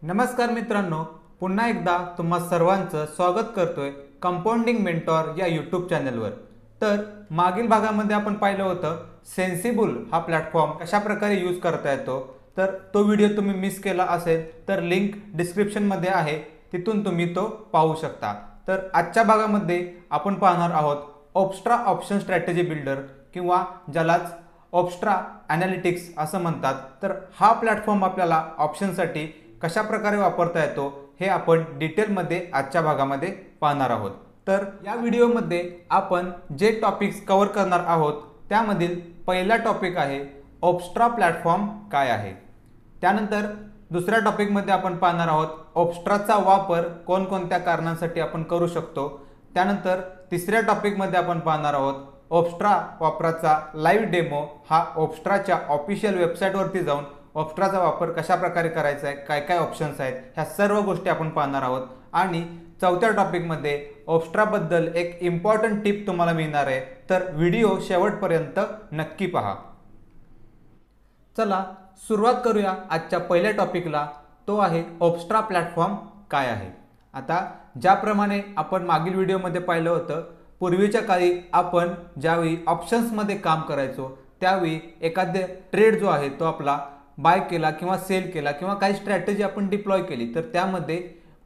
नमस्कार मित्रांनो, पुन्हा एकदा तुम्हा सर्वांचं स्वागत करतोय कंपाऊंडिंग मेंटॉर या यूट्यूब चॅनलवर। तर मागील भागामध्ये आपण पाहिलं होतं सेन्सिबल हा प्लॅटफॉर्म कशा प्रकारे यूज करता येतो। तर तो व्हिडिओ तुम्ही मिस केला असेल तर लिंक डिस्क्रिप्शनमध्ये आहे, तिथून तुम्ही तो पाहू शकता। तर आजच्या भागामध्ये आपण पाहणार आहोत ऑप्स्ट्रा ऑप्शन स्ट्रॅटेजी बिल्डर किंवा ज्यालाच ऑप्स्ट्रा एनालिटिक्स असं म्हणतात। तर हा प्लॅटफॉर्म आपल्याला ऑप्शनसाठी कशा प्रकारे वापरता येतो हे आपण डिटेलमध्ये आजच्या भागामध्ये पाहणार आहोत। तर या व्हिडिओमध्ये आपण जे टॉपिक्स कव्हर करणार आहोत त्यामधील पहिला टॉपिक आहे ऑप्स्ट्रा प्लॅटफॉर्म काय आहे। त्यानंतर दुसऱ्या टॉपिकमध्ये आपण पाहणार आहोत ऑप्स्ट्राचा वापर कोणकोणत्या कारणांसाठी आपण करू शकतो। त्यानंतर तिसऱ्या टॉपिकमध्ये आपण पाहणार आहोत ऑप्स्ट्रा वापराचा लाईव्ह डेमो, हा ऑप्स्ट्राच्या ऑफिशियल वेबसाईटवरती जाऊन ऑप्स्ट्राचा वापर कशा प्रकारे करायचा आहे, काय काय ऑप्शन्स आहेत, ह्या सर्व गोष्टी आपण पाहणार आहोत। आणि चौथ्या टॉपिकमध्ये ऑप्स्ट्राबद्दल एक इम्पॉर्टंट टिप तुम्हाला मिळणार आहे, तर व्हिडिओ शेवटपर्यंत नक्की पहा। चला सुरुवात करूया आजच्या पहिल्या टॉपिकला, तो आहे ऑप्स्ट्रा प्लॅटफॉर्म काय आहे। आता ज्याप्रमाणे आपण मागील व्हिडिओमध्ये पाहिलं होतं, पूर्वीच्या काळी आपण ज्यावेळी ऑप्शन्समध्ये काम करायचो त्यावेळी एखादे ट्रेड जो आहे तो आपला बाय केला किंवा सेल केला किंवा काही स्ट्रॅटेजी आपण डिप्लॉय केली तर त्यामध्ये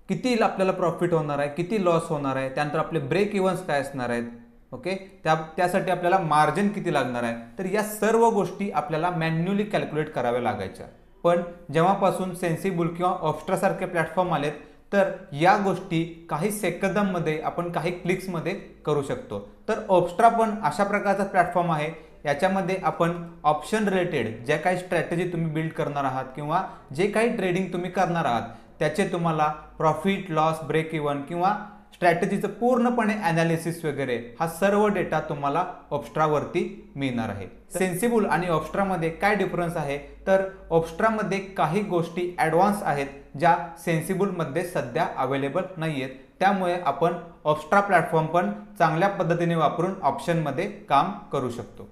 किती आपल्याला प्रॉफिट होणार आहे, किती लॉस होणार आहे, त्यानंतर आपले ब्रेक इव्हन्स काय असणार आहेत, ओके, त्यासाठी आपल्याला मार्जिन किती लागणार आहे, तर या सर्व गोष्टी आपल्याला मॅन्युअली कॅल्क्युलेट कराव्या लागायच्या। पण जेव्हापासून सेन्सिबल किंवा ऑप्स्ट्रासारखे प्लॅटफॉर्म आलेत तर या गोष्टी काही सेकंदांमध्ये आपण काही क्लिक्समध्ये करू शकतो। तर ऑप्स्ट्रा पण अशा प्रकारचा प्लॅटफॉर्म आहे, याच्यामध्ये आपण ऑप्शन रिलेटेड ज्या काही स्ट्रॅटेजी तुम्ही बिल्ड करणार आहात किंवा जे काही ट्रेडिंग तुम्ही करणार आहात त्याचे तुम्हाला प्रॉफिट लॉस ब्रेक इव्हन किंवा स्ट्रॅटेजीचं पूर्णपणे ॲनालिसिस वगैरे हा सर्व डेटा तुम्हाला ऑप्स्ट्रावरती मिळणार आहे। सेन्सिबल आणि ऑप्स्ट्रामध्ये काय डिफरन्स आहे, तर ऑप्स्ट्रामध्ये काही गोष्टी ॲडव्हान्स आहेत ज्या सेन्सिबलमध्ये सध्या अवेलेबल नाही आहेत, त्यामुळे आपण ऑप्स्ट्रा प्लॅटफॉर्म पण चांगल्या पद्धतीने वापरून ऑप्शनमध्ये काम करू शकतो।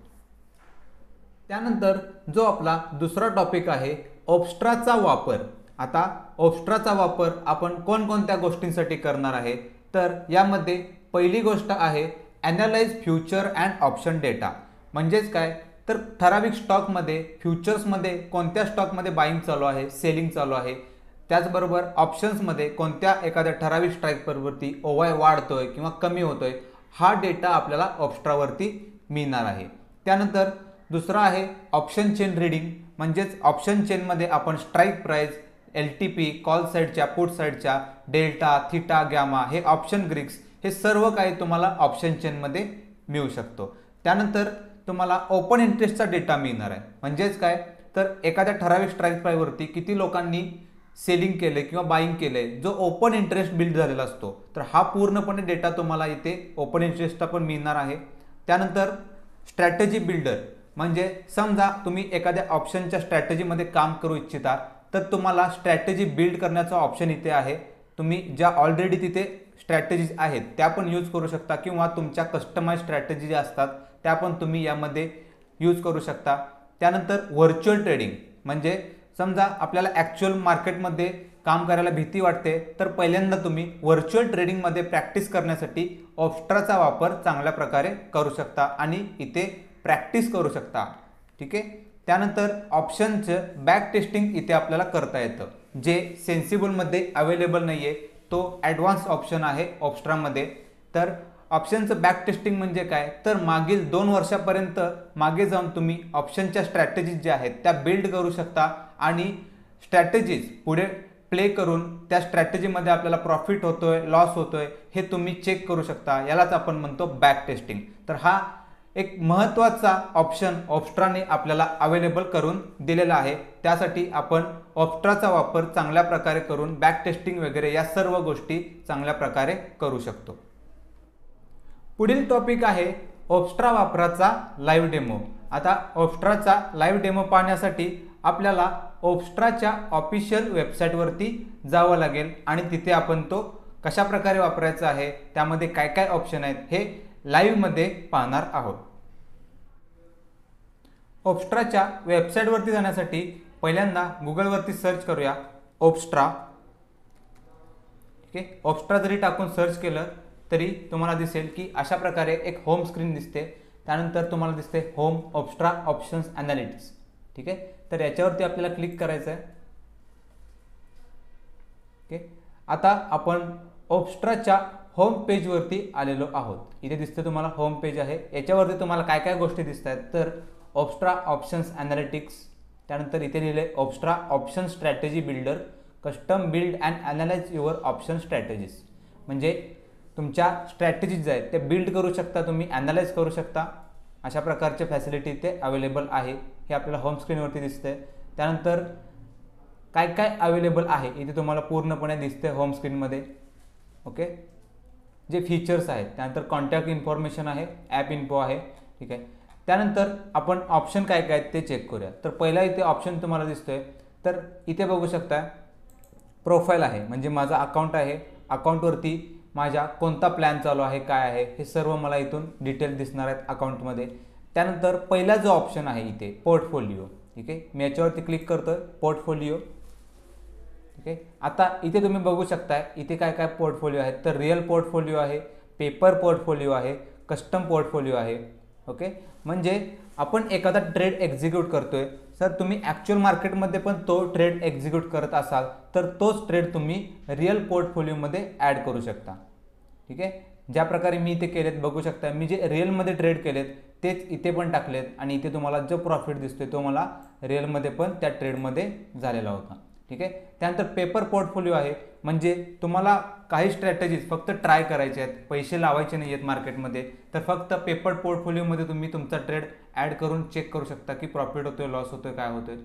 त्यानंतर जो आपला दुसरा टॉपिक आहे ऑप्स्ट्राचा वापर। आता ऑप्स्ट्राचा वापर आपण कोणकोणत्या गोष्टींसाठी करणार आहे, तर यामध्ये पहिली गोष्ट आहे analyse future and option data. म्हणजेच काय, तर ठराविक स्टॉकमध्ये फ्युचर्समध्ये कोणत्या स्टॉकमध्ये बाईंग चालू आहे, सेलिंग चालू आहे, त्याचबरोबर ऑप्शन्समध्ये कोणत्या एखाद्या ठराविक स्ट्राईकवरती ओवाय वाढतोय किंवा कमी होतोय, हा डेटा आपल्याला ऑप्स्ट्रावरती मिळणार आहे। त्यानंतर दुसरा आहे ऑप्शन चेन रीडिंग। म्हणजेच ऑप्शन चेनमध्ये आपण स्ट्राईक प्राइस, LTP, कॉल साईडच्या पुट साईडच्या डेल्टा, थीटा, गॅमा, हे ऑप्शन ग्रीक्स, हे सर्व काही तुम्हाला ऑप्शन चेनमध्ये मिळू शकतो। त्यानंतर तुम्हाला ओपन इंटरेस्टचा डेटा मिळणार आहे। म्हणजेच काय, तर एखाद्या ठराविक स्ट्राईक प्राइसवरती किती लोकांनी सेलिंग केले किंवा बाईंग केले, जो ओपन इंटरेस्ट बिल्ड झालेला असतो, तर हा पूर्णपणे डेटा तुम्हाला इथे ओपन इंटरेस्टचा पण मिळणार आहे। त्यानंतर स्ट्रॅटेजी बिल्डर, म्हणजे समजा तुम्ही एखाद्या ऑप्शनच्या स्ट्रॅटेजीमध्ये काम करू इच्छिता तर तुम्हाला स्ट्रॅटेजी बिल्ड करण्याचा ऑप्शन इथे आहे। तुम्ही ज्या ऑलरेडी तिथे स्ट्रॅटेजीज आहेत त्या पण यूज करू शकता किंवा तुमच्या कस्टमाइज स्ट्रॅटेजी ज्या असतात त्या पण तुम्ही यामध्ये यूज करू शकता। त्यानंतर व्हर्च्युअल ट्रेडिंग, म्हणजे समजा आपल्याला ॲक्च्युअल मार्केटमध्ये काम करायला भीती वाटते तर पहिल्यांदा तुम्ही व्हर्च्युअल ट्रेडिंगमध्ये प्रॅक्टिस करण्यासाठी ऑप्स्ट्राचा वापर चांगल्या प्रकारे करू शकता आणि इथे प्रॅक्टिस करू शकता, ठीक आहे। त्यानंतर ऑप्शनचं बॅक टेस्टिंग इथे आपल्याला करता येतं, जे सेन्सिबलमध्ये अवेलेबल नाही आहे, तो ॲडव्हान्स ऑप्शन आहे ऑप्स्ट्रामध्ये। तर ऑप्शनचं बॅक टेस्टिंग म्हणजे काय, तर मागील 2 वर्षापर्यंत मागे जाऊन तुम्ही ऑप्शनच्या स्ट्रॅटेजीज ज्या आहेत त्या बिल्ड करू शकता आणि स्ट्रॅटेजीज पुढे प्ले करून त्या स्ट्रॅटेजीमध्ये आपल्याला प्रॉफिट होतोय, लॉस होतोय, हे तुम्ही चेक करू शकता। यालाच आपण म्हणतो बॅक टेस्टिंग। तर हा एक महत्त्वाचा ऑप्शन ऑप्स्ट्राने आपल्याला अवेलेबल करून दिलेला आहे, त्यासाठी आपण ऑप्स्ट्राचा वापर चांगल्या प्रकारे करून बॅक टेस्टिंग वगैरे या सर्व गोष्टी चांगल्या प्रकारे करू शकतो। पुढील टॉपिक आहे ऑप्स्ट्रा वापराचा लाईव्ह डेमो। आता ऑप्स्ट्राचा लाईव्ह डेमो पाहण्यासाठी आपल्याला ऑप्स्ट्राच्या ऑफिशियल वेबसाईटवरती जावं लागेल आणि तिथे आपण तो कशा प्रकारे वापरायचा आहे, त्यामध्ये काय काय ऑप्शन आहेत हे लाईव्हमध्ये पाहणार आहोत। ऑप्स्ट्राच्या वेबसाईटवरती जाण्यासाठी पहिल्यांदा गुगलवरती सर्च करूया ऑप्स्ट्रा ओके, ऑप्स्ट्रा जरी टाकून सर्च केलं तरी तुम्हाला दिसेल की अशा प्रकारे एक होम स्क्रीन दिसते. त्यानंतर तुम्हाला दिसते होम ऑप्स्ट्रा ऑप्शन्स ॲनालिटिक्स. ठीक आहे, तर याच्यावरती आपल्याला क्लिक करायचं आहे. ओके, आता आपण ऑप्स्ट्राच्या होम पेजवरती आलेलो आहोत. इथे दिसतं तुम्हाला होम पेज आहे. याच्यावरती तुम्हाला काय काय गोष्टी दिसत आहेत तर ऑप्स्ट्रा ऑप्शन्स ॲनालिटिक्स, त्यानंतर इथे लिहिले Opstra option strategy builder, custom build and analyse your option strategies. म्हणजे तुमच्या स्ट्रॅटेजीज जे आहेत ते बिल्ड करू शकता तुम्ही, ॲनालाइज करू शकता. अशा प्रकारचे फॅसिलिटी इथे अवेलेबल आहे. हे आपल्याला होम स्क्रीनवरती दिसतंय. त्यानंतर काय काय अवेलेबल आहे इथे तुम्हाला पूर्णपणे दिसते होम स्क्रीनमध्ये. ओके, जे फीचर्स आहेत, त्यानंतर कॉन्टॅक्ट इन्फॉर्मेशन आहे, ॲप इन्फो आहे. ठीक आहे, त्यानंतर आपण ऑप्शन काय काय आहेत ते चेक करूया. तर पहिला इथे ऑप्शन तुम्हाला दिसतोय, तर इथे बघू शकता प्रोफाईल आहे, म्हणजे माझा अकाउंट आहे. अकाउंटवरती माझ्या कोणता प्लॅन चालू आहे, काय आहे, हे सर्व मला इथून डिटेल दिसणार आहेत अकाउंटमध्ये. त्यानंतर पहिला जो ऑप्शन आहे इथे पोर्टफोलिओ. ठीक आहे, मी याच्यावरती क्लिक करतोय, पोर्टफोलिओ. ठीक आहे, आता इथे तुम्ही बघू शकताय इथे काय काय पोर्टफोलिओ आहेत. तर रिअल पोर्टफोलिओ आहे, पेपर पोर्टफोलिओ आहे, कस्टम पोर्टफोलिओ आहे. ओके, म्हणजे आपण एखादा ट्रेड एक्झिक्यूट करतोय, सर तुम्ही ॲक्च्युअल मार्केटमध्ये पण तो ट्रेड एक्झिक्यूट करत असाल तर तोच ट्रेड तुम्ही रिअल पोर्टफोलिओमध्ये ॲड करू शकता. ठीक आहे, ज्या प्रकारे मी इथे केलेत बघू शकता, मी जे रिअलमध्ये ट्रेड केलेत तेच इथे पण टाकलेत आणि इथे तुम्हाला जो प्रॉफिट दिसतोय तो मला रिअलमध्ये पण त्या ट्रेडमध्ये झालेला होता. ठीक आहे, त्यानंतर पेपर पोर्टफोलिओ आहे, म्हणजे तुम्हाला काही स्ट्रॅटेजीज फक्त ट्राय करायचे आहेत, पैसे लावायचे नाही आहेत मार्केटमध्ये, तर फक्त पेपर पोर्टफोलिओमध्ये तुम्ही तुमचा ट्रेड ॲड करून चेक करू शकता की प्रॉफिट होतोय, लॉस होतोय, काय होतोय.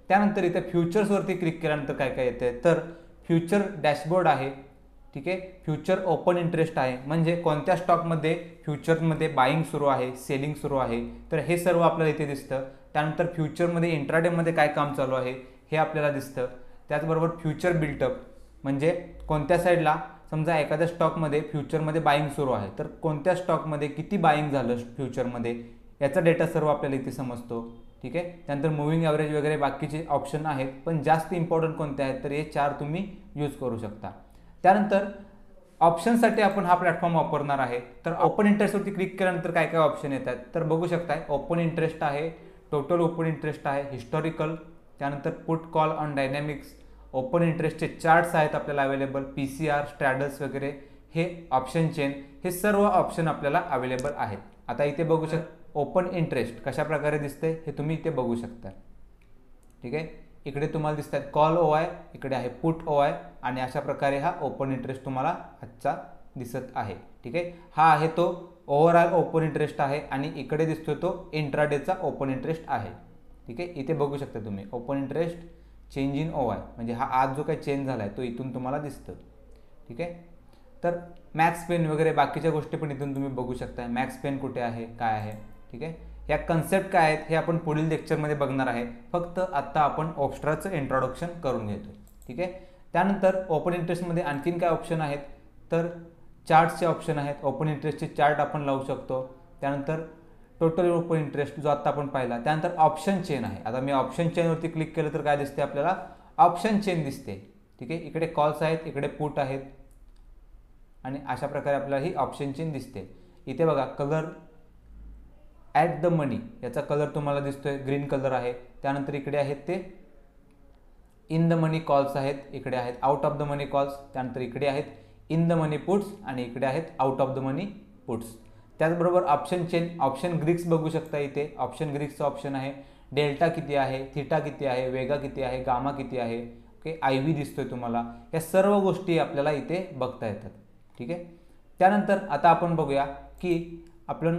त्यानंतर इथे फ्युचर्सवरती क्लिक केल्यानंतर काय काय येते तर फ्युचर डॅशबोर्ड आहे. ठीक आहे, फ्युचर ओपन इंटरेस्ट आहे, म्हणजे कोणत्या स्टॉकमध्ये फ्युचरमध्ये बाईंग सुरू आहे, सेलिंग सुरू आहे, तर हे सर्व आपल्याला इथे दिसतं. त्यानंतर फ्युचरमध्ये इंट्राडेमध्ये काय काम चालू आहे हे आपल्याला दिसतं. त्याचबरोबर फ्युचर बिल्टअप, म्हणजे कोणत्या साईडला समजा एखाद्या स्टॉकमध्ये फ्युचरमध्ये बाईंग सुरू आहे तर कोणत्या स्टॉकमध्ये किती बाईंग झालं फ्युचरमध्ये, याचा डेटा सर्व आपल्याला इथे समजतो. ठीक आहे, त्यानंतर मुव्हिंग ॲव्हरेज वगैरे बाकीचे ऑप्शन आहेत, पण जास्त इम्पॉर्टंट कोणते आहेत तर हे 4 तुम्ही यूज करू शकता. त्यानंतर ऑप्शनसाठी आपण हा प्लॅटफॉर्म वापरणार आहे. तर ओपन इंटरेस्टवरती क्लिक केल्यानंतर काय काय ऑप्शन येतात तर बघू शकताय ओपन इंटरेस्ट आहे, टोटल ओपन इंटरेस्ट आहे, हिस्टॉरिकल, त्यानंतर put call on dynamics, open इंटरेस्टचे चार्ट्स आहेत आपल्याला अवेलेबल, PCR, स्ट्रॅडल्स वगैरे, हे ऑप्शन चेन, हे सर्व ऑप्शन आपल्याला अवेलेबल आहेत. आता इथे बघू शकता ओपन इंटरेस्ट कशा प्रकारे दिसते हे तुम्ही इथे बघू शकता. ठीक आहे, इकडे तुम्हाला दिसतात कॉल OI, इकडे आहे पुट OI, आणि अशा प्रकारे हा ओपन इंटरेस्ट तुम्हाला आजचा दिसत आहे. ठीक आहे, हा आहे तो ओव्हरऑल ओपन इंटरेस्ट आहे आणि इकडे दिसतोय तो इंट्राडेचा ओपन इंटरेस्ट आहे. ठीक आहे, इथे बघू शकता तुम्ही open interest change in OI, म्हणजे हा आज जो काही चेंज झाला आहे तो इथून तुम्हाला दिसतं. ठीक आहे, तर मॅक्स पेन वगैरे बाकीच्या गोष्टी पण इथून तुम्ही बघू शकता. मॅक्स पेन कुठे आहे, काय आहे. ठीक आहे, या कन्सेप्ट काय आहेत हे आपण पुढील लेक्चरमध्ये बघणार आहे. फक्त आत्ता आपण ऑप्स्ट्राचं इंट्रोडक्शन करून घेतो. ठीक आहे, त्यानंतर ओपन इंटरेस्टमध्ये आणखीन काय ऑप्शन आहेत तर चार्ट्सचे ऑप्शन आहेत. ओपन इंटरेस्टचे चार्ट आपण लावू शकतो. त्यानंतर टोटल ओपन इंटरेस्ट जो आत्ता आपण पाहिला. त्यानंतर ऑप्शन चेन आहे. आता मी ऑप्शन चेनवरती क्लिक केलं तर काय दिसते आपल्याला ऑप्शन चेन दिसते. ठीक आहे, इकडे कॉल्स आहेत, इकडे पुट आहेत आणि अशा प्रकारे आपल्याला ही ऑप्शन चेन दिसते. इथे बघा कलर ॲट द मनी, याचा कलर तुम्हाला दिसतोय ग्रीन कलर आहे. त्यानंतर इकडे आहेत ते इन द मनी कॉल्स आहेत, इकडे आहेत out of the money calls, त्यानंतर इकडे आहेत इन द मनी पुट्स आणि इकडे आहेत out of the money puts. त्याचबरोबर ऑप्शन चेन, ऑप्शन ग्रीक्स बघू शकता. इथे ऑप्शन ग्रीक्सचं ऑप्शन आहे. डेल्टा किती आहे, थिटा किती आहे, वेगा किती आहे, गामा किती आहे. ओके, IV दिसतोय तुम्हाला. या सर्व गोष्टी आपल्याला इथे बघता येतात. ठीक आहे, त्यानंतर आता आपण बघूया की आपण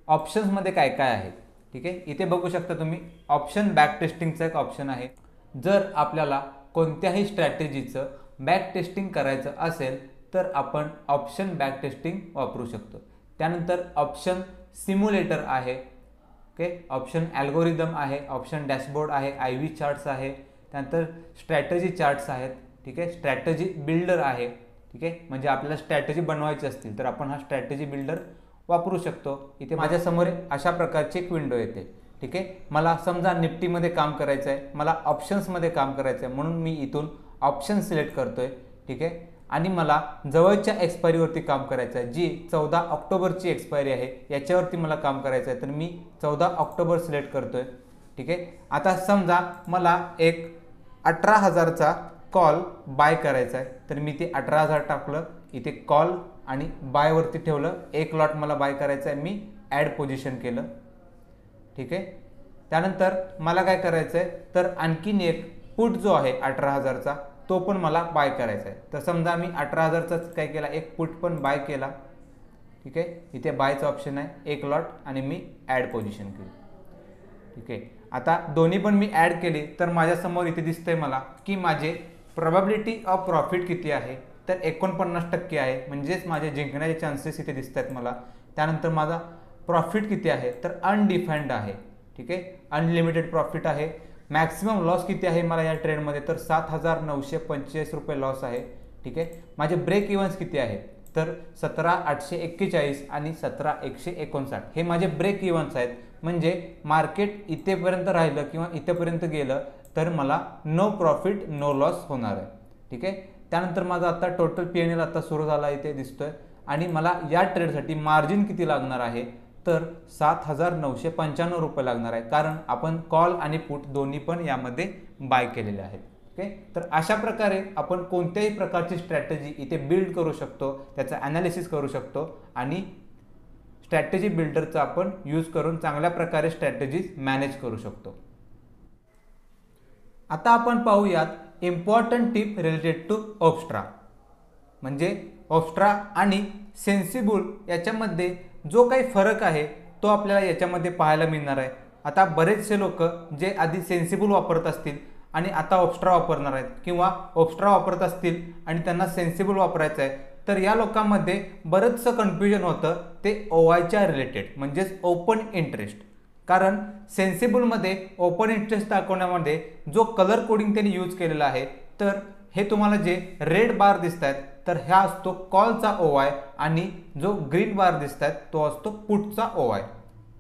ऑप्शन्समध्ये काय काय आहे. ठीक आहे, इथे बघू शकता तुम्ही ऑप्शन बॅक टेस्टिंगचा एक ऑप्शन आहे. जर आपल्याला कोणत्याही स्ट्रॅटेजीचं बॅक टेस्टिंग करायचं असेल तर आपण ऑप्शन बॅक टेस्टिंग वापरू शकतो. त्यानंतर ऑप्शन सिम्युलेटर आहे. ओके, ऑप्शन ॲल्गोरिदम आहे, ऑप्शन डॅशबोर्ड आहे, IV चार्ट्स आहे, त्यानंतर स्ट्रॅटेजी चार्ट्स आहेत. ठीक आहे, स्ट्रॅटेजी बिल्डर आहे. ठीक आहे, म्हणजे आपल्याला स्ट्रॅटेजी बनवायची असतील तर आपण हा स्ट्रॅटेजी बिल्डर वापरू शकतो. इथे माझ्यासमोर अशा प्रकारची एक विंडो येते. ठीक आहे, मला समजा निफ्टीमध्ये काम करायचं आहे, मला ऑप्शन्समध्ये काम करायचं आहे, म्हणून मी इथून ऑप्शन सिलेक्ट करतोय. ठीक आहे, आणि मला जवळच्या एक्सपायरीवरती काम करायचं आहे, जी 14 ऑक्टोबरची एक्सपायरी आहे, याच्यावरती मला काम करायचं आहे. तर मी 14 ऑक्टोबर सिलेक्ट करतोय. ठीक आहे. आता समजा मला एक 18,000चा कॉल बाय करायचा आहे, तर मी ते 18,000 टाकलं, इथे कॉल आणि बायवरती ठेवलं. एक लॉट मला बाय करायचा आहे, मी ॲड पोझिशन केलं. ठीक आहे. त्यानंतर मला काय करायचं आहे, तर आणखीन एक पुट जो आहे 18,000चा तो पण मला बाय करायचा आहे. तर समजा मी 18,000चाच काय केला, एक पुट पण बाय केला. ठीक आहे. इथे बायचं ऑप्शन आहे, एक लॉट आणि मी ॲड पोझिशन केली. ठीक आहे. आता दोन्ही पण मी ॲड केली तर माझ्यासमोर इथे दिसतंय मला की माझे प्रोबॅबिलिटी ऑफ प्रॉफिट किती आहे, तर 49% आहे. म्हणजेच माझे जिंकण्याचे चान्सेस इथे दिसत आहेत मला. त्यानंतर माझा प्रॉफिट किती आहे, तर अनडिफाईन्ड आहे. ठीक आहे. अनलिमिटेड प्रॉफिट आहे. मॅक्सिमम लॉस किती आहे मला या ट्रेडमध्ये, तर 7,945 रुपये लॉस आहे. ठीक आहे. माझे ब्रेक इव्हन्स किती आहेत, तर 17,841 आणि 17,159 हे माझे ब्रेक इव्हन्स आहेत. म्हणजे मार्केट इथेपर्यंत राहिलं किंवा इथेपर्यंत गेलं तर मला नो प्रॉफिट नो लॉस होणार आहे. ठीक आहे. त्यानंतर माझा आता टोटल P&L आता सुरू झाला इथे दिसतोय. आणि मला या ट्रेडसाठी मार्जिन किती लागणार आहे, तर 7,995 रुपये लागणार आहे, कारण आपण कॉल आणि पुट दोन्ही पण यामध्ये बाय केलेले आहेत. ओके. तर अशा प्रकारे आपण कोणत्याही प्रकारची स्ट्रॅटेजी इथे बिल्ड करू शकतो, त्याचं ॲनालिसिस करू शकतो आणि स्ट्रॅटेजी बिल्डरचा आपण यूज करून चांगल्या प्रकारे स्ट्रॅटेजीज मॅनेज करू शकतो. आता आपण पाहूयात इम्पॉर्टंट टिप रिलेटेड टू ऑप्स्ट्रा. म्हणजे ऑप्स्ट्रा आणि सेन्सिबुल याच्यामध्ये जो काही फरक आहे तो आपल्याला याच्यामध्ये पाहायला मिळणार आहे. आता बरेचसे लोक जे आधी सेन्सिबुल वापरत असतील आणि आता ऑप्स्ट्रा वापरणार आहेत, किंवा ऑप्स्ट्रा वापरत असतील आणि त्यांना सेन्सिबुल वापरायचं आहे, तर या लोकांमध्ये बरंचसं कन्फ्युजन होतं ते ओवायच्या रिलेटेड, म्हणजेच ओपन इंटरेस्ट. कारण सेन्सिबलमध्ये ओपन इंटरेस्ट दाखवण्यामध्ये जो कलर कोडिंग त्यांनी यूज केलेला आहे, तर हे तुम्हाला जे रेड बार दिसत आहेत तर हा असतो कॉलचा ओवाय आणि जो ग्रीन बार दिसत आहेत तो असतो पुटचा ओवाय.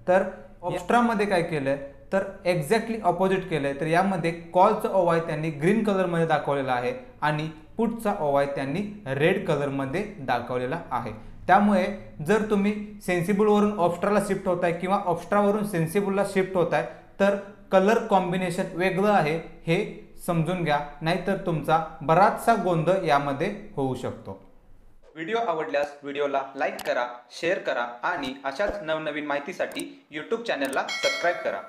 तर ऑप्स्ट्रामध्ये काय केलंय, तर एक्झॅक्टली ऑपोजिट केलंय. तर यामध्ये कॉलचा ओवाय त्यांनी ग्रीन कलरमध्ये दाखवलेला आहे आणि पुटचा ओवाय त्यांनी रेड कलरमध्ये दाखवलेला आहे. त्यामुळे जर तुम्ही सेन्सिबलवरून ऑप्स्ट्राला शिफ्ट होताय किंवा ऑप्स्ट्रावरून सेन्सिबलला शिफ्ट होताय, तर कलर कॉम्बिनेशन वेगळं आहे हे समजून घ्या, नाहीतर तुमचा बराचसा गोंधळ यामध्ये होऊ शकतो. व्हिडिओ आवडल्यास व्हिडिओला लाईक करा, शेअर करा आणि अशाच नवनवीन माहितीसाठी यूट्यूब चॅनलला सबस्क्राईब करा.